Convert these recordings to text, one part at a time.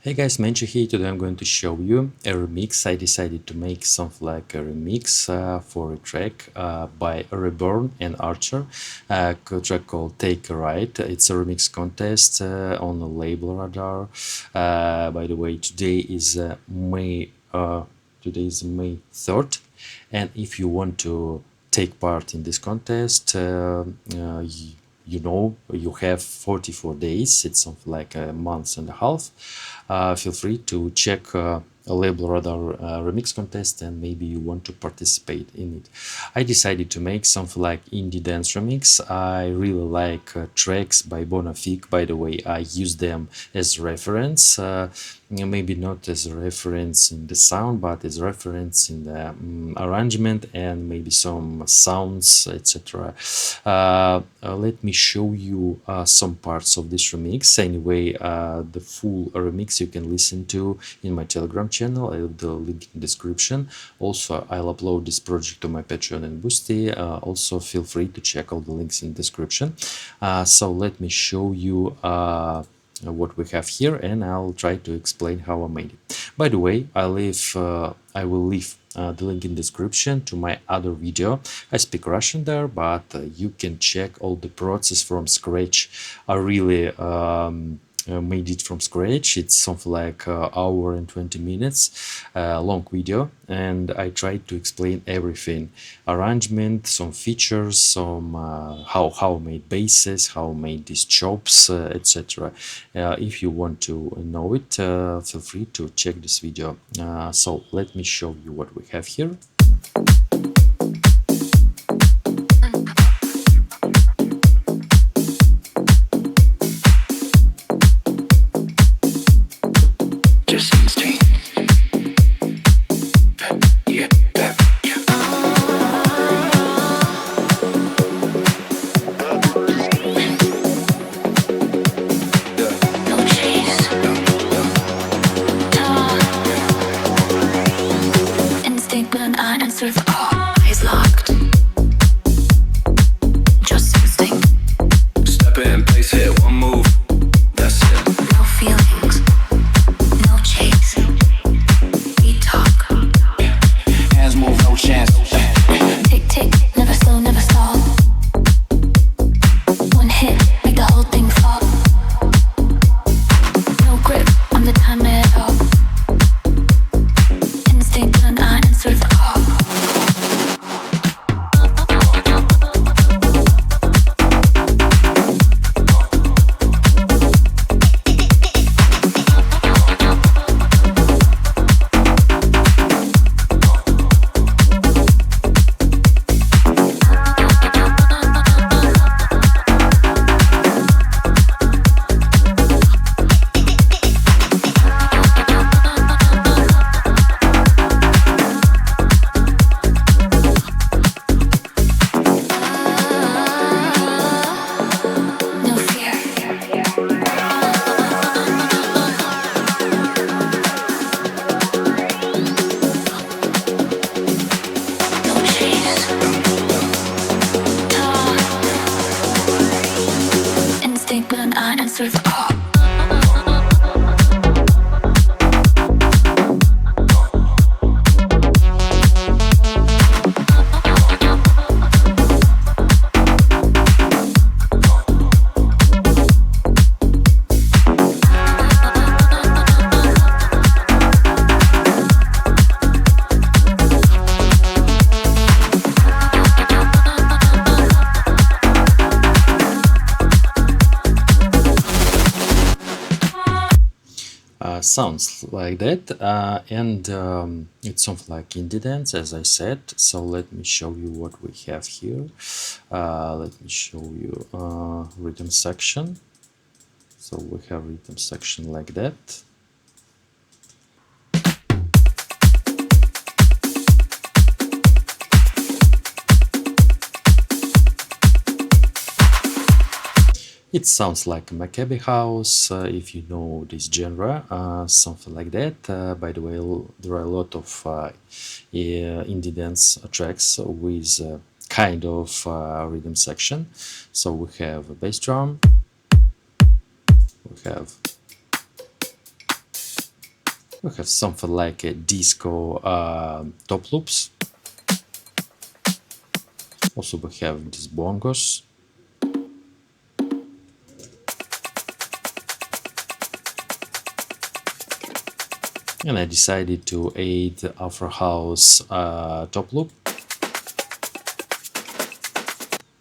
Hey guys, Menchi here. Today I'm going to show you a remix. I decided to make something like a remix for a track by REBRN and Archer, a track called Take a Ride. It's a remix contest on the label Radar. By the way, today is May 3rd, and if you want to take part in this contest, you have 44 days. It's something like a month and a half. Feel free to check a label radar remix contest, and maybe you want to participate in it. I decided to make something like indie dance remix. I really like tracks by Bonafig. By the way, I use them as reference, maybe not as a reference in the sound, but as reference in the arrangement and maybe some sounds, etc. Let me show you some parts of this remix. Anyway, the full remix you can listen to in my Telegram channel. I'll have the link in the description. Also, I'll upload this project to my Patreon and Boosty. Also, feel free to check all the links in the description. So let me show you what we have here, and I'll try to explain how I made it. By the way, I will leave the link in the description to my other video. I speak Russian there, but you can check all the process from scratch. I really made it from scratch. It's something like hour and 20 minutes long video, and I tried to explain everything: arrangement, some features, some how I made basses, how I made these chops, etc. If you want to know it, feel free to check this video. So let me show you what we have here. Eyes locked. Just instinct. Step in, place, hit one move. That's it. No feelings. No chase. We talk. Hands move, no chance. Tick tick. Never slow, never stall. One hit, make the whole thing fall. No grip on the time at all. Instinct and I answer the call. When I answer the call. Sounds like that, and it's something like indie dance, as I said. So let me show you what we have here. Let me show you rhythm section. So we have rhythm section like that. It sounds like Maccabi House, if you know this genre, something like that. By the way, there are a lot of indie dance tracks with kind of rhythm section. So we have a bass drum, we have We have something like a disco top loops. Also we have these bongos. And I decided to add Afro House top loop,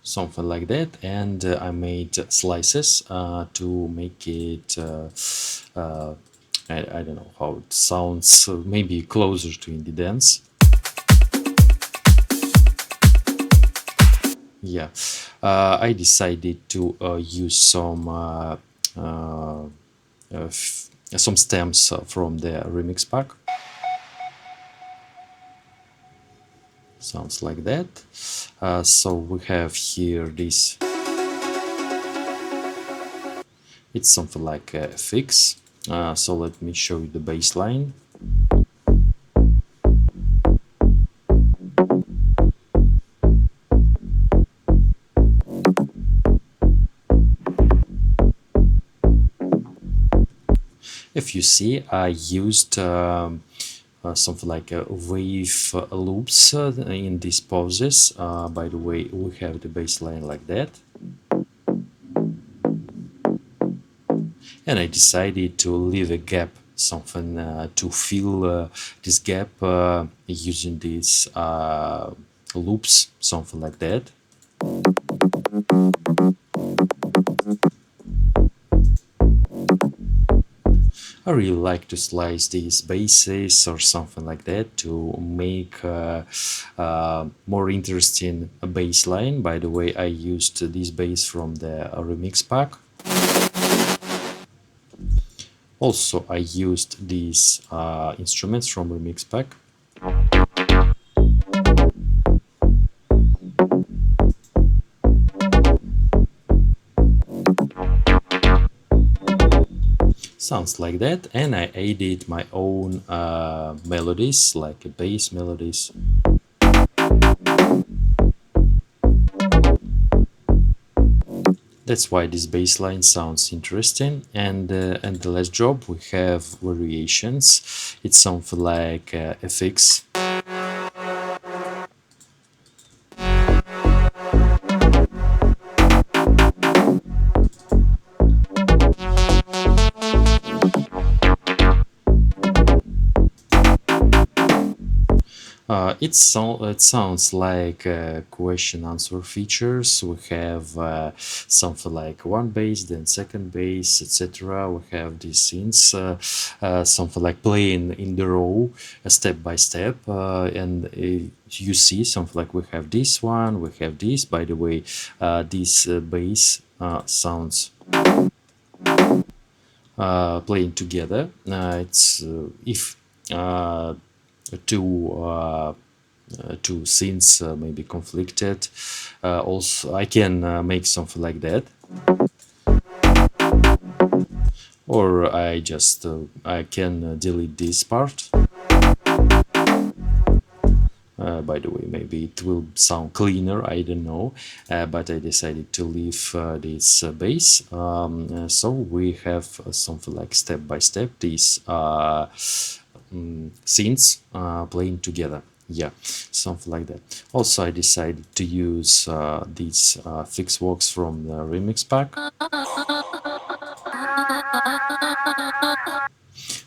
something like that, and I made slices to make it I don't know how it sounds, maybe closer to indie dance. Yeah, I decided to use some stems from the remix pack. Sounds like that. So we have here this. It's something like a fix. So let me show you the bass line. If you see, I used something like wave loops in these poses. By the way, we have the bass line like that. And I decided to leave a gap, something to fill this gap using these loops, something like that. I really like to slice these basses or something like that to make more interesting bass line. By the way, I used this bass from the remix pack. Also, I used these instruments from remix pack. Sounds like that, and I added my own melodies, like bass melodies. That's why this bass line sounds interesting. And the last job we have variations. It's something like FX. It sounds like question answer features. We have something like one bass, then second bass, etc. We have these scenes, something like playing in the row, step by step, and you see something like we have this one, we have this. By the way, this bass sounds playing together. It's if two scenes maybe conflicted. Also, I can make something like that, or I can delete this part. By the way, maybe it will sound cleaner, I don't know, but I decided to leave this bass. So we have something like step by step these scenes playing together. Yeah, something like that. Also, I decided to use these fix walks from the remix pack.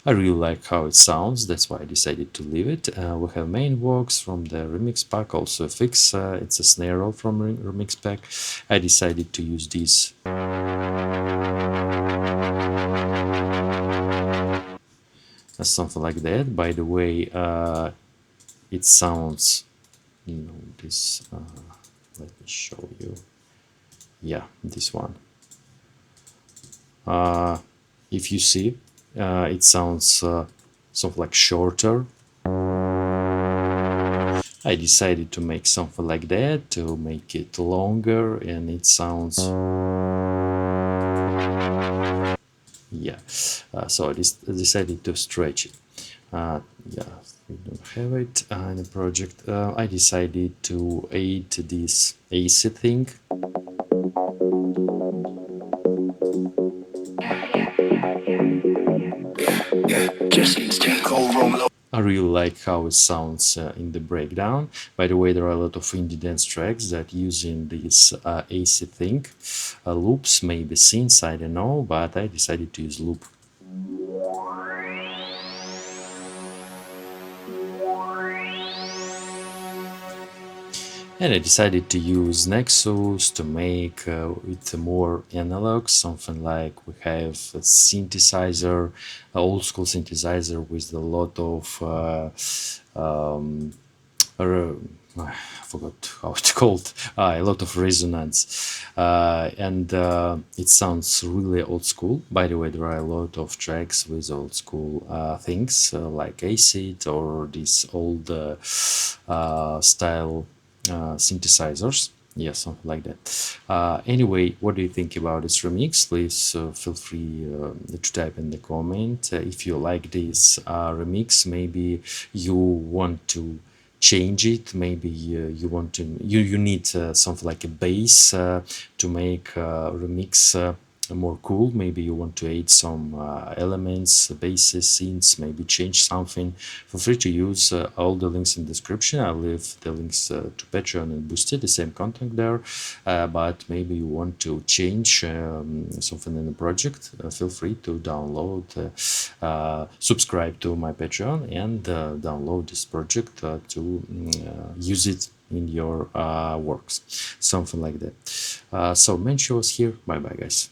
I really like how it sounds, that's why I decided to leave it. We have main walks from the remix pack, also a fix, it's a snare roll from remix pack. I decided to use these something like that. By the way, it sounds, this, let me show you. Yeah, this one. If you see, it sounds something like shorter. I decided to make something like that to make it longer, and it sounds, yeah. So I decided to stretch it. Yeah, we don't have it in the project. I decided to add this AC thing. Yeah, Just instant cold room. I really like how it sounds in the breakdown. By the way, there are a lot of indie dance tracks that using this AC thing. Loops, maybe synths, I don't know, but I decided to use loop. And I decided to use Nexus to make it more analog, something like we have a synthesizer, old school synthesizer with a lot of I forgot how it's called, a lot of resonance, and it sounds really old school. By the way, there are a lot of tracks with old school things like acid or these old style synthesizers. Yeah, something like that. Anyway, what do you think about this remix? Please feel free to type in the comment. If you like this remix, maybe you want to change it. Maybe you want to you need something like a bass to make remix more cool. Maybe you want to add some elements, basses, synths, maybe change something. Feel free to use all the links in the description. I'll leave the links to Patreon and Boosted, the same content there. But maybe you want to change something in the project. Feel free to download, subscribe to my Patreon, and download this project to use it in your works, something like that. So Mensch was here. Bye bye, guys.